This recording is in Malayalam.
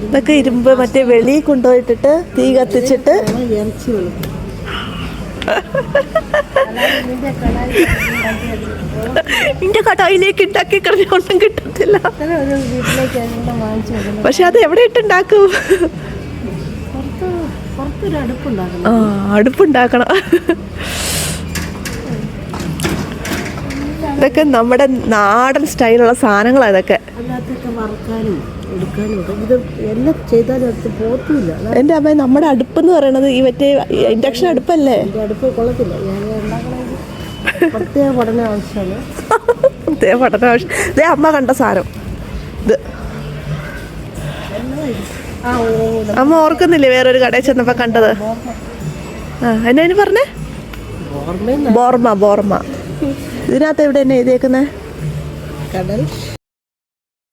ഇതൊക്കെ ഇരുമ്പ് മറ്റേ വെളിയിൽ കൊണ്ടുപോയിട്ടിട്ട് തീ കത്തിച്ചിട്ട് ഇറച്ചി വെളുക്കും. നിന്റെ കടായിലേക്ക് ഉണ്ടാക്കി കഴിഞ്ഞ ഒന്നും കിട്ടത്തില്ല. ഒരു വീട്ടിലേക്ക് വാങ്ങിച്ചു വെക്കുന്നത്. പക്ഷെ അത് എവിടെ ഇട്ടുണ്ടാക്കും? പുറത്തൊരു അടുപ്പുണ്ടാക്കണം. അടുപ്പുണ്ടാക്കണം. ഇതൊക്കെ നമ്മുടെ നാടൻ സ്റ്റൈലുള്ള സാധനങ്ങളാണ് ഇതൊക്കെ. അതിനകത്തൊക്കെ വറുക്കാനും എടുക്കാനും ഒക്കെ ഇത് എല്ലാം ചെയ്താലും അടുത്ത് പോത്തുമില്ല. എൻ്റെ അമ്മ നമ്മുടെ അടുപ്പെന്ന് പറയണത് ഈ മറ്റേ ഇൻഡക്ഷൻ അടുപ്പല്ലേ? എൻ്റെ അടുപ്പ് കൊള്ളത്തില്ല. ഞാൻ ഉണ്ടാക്കണമെങ്കിൽ പ്രത്യേക പഠനം ആവശ്യമാണ്. പ്രത്യേക പഠനം ആവശ്യം. ഇതേ അമ്മ കണ്ട സാധനം ഇത്. അമ്മ ഓർക്കുന്നില്ലേ വേറൊരു കടയിൽ ചെന്നപ്പോൾ കണ്ടത്? എന്നാ അതിന് പറഞ്ഞേ? ബോർമ. ഇതിനകത്ത് എവിടെ എന്നെ എഴുതിയേക്കുന്നത്? കടൽ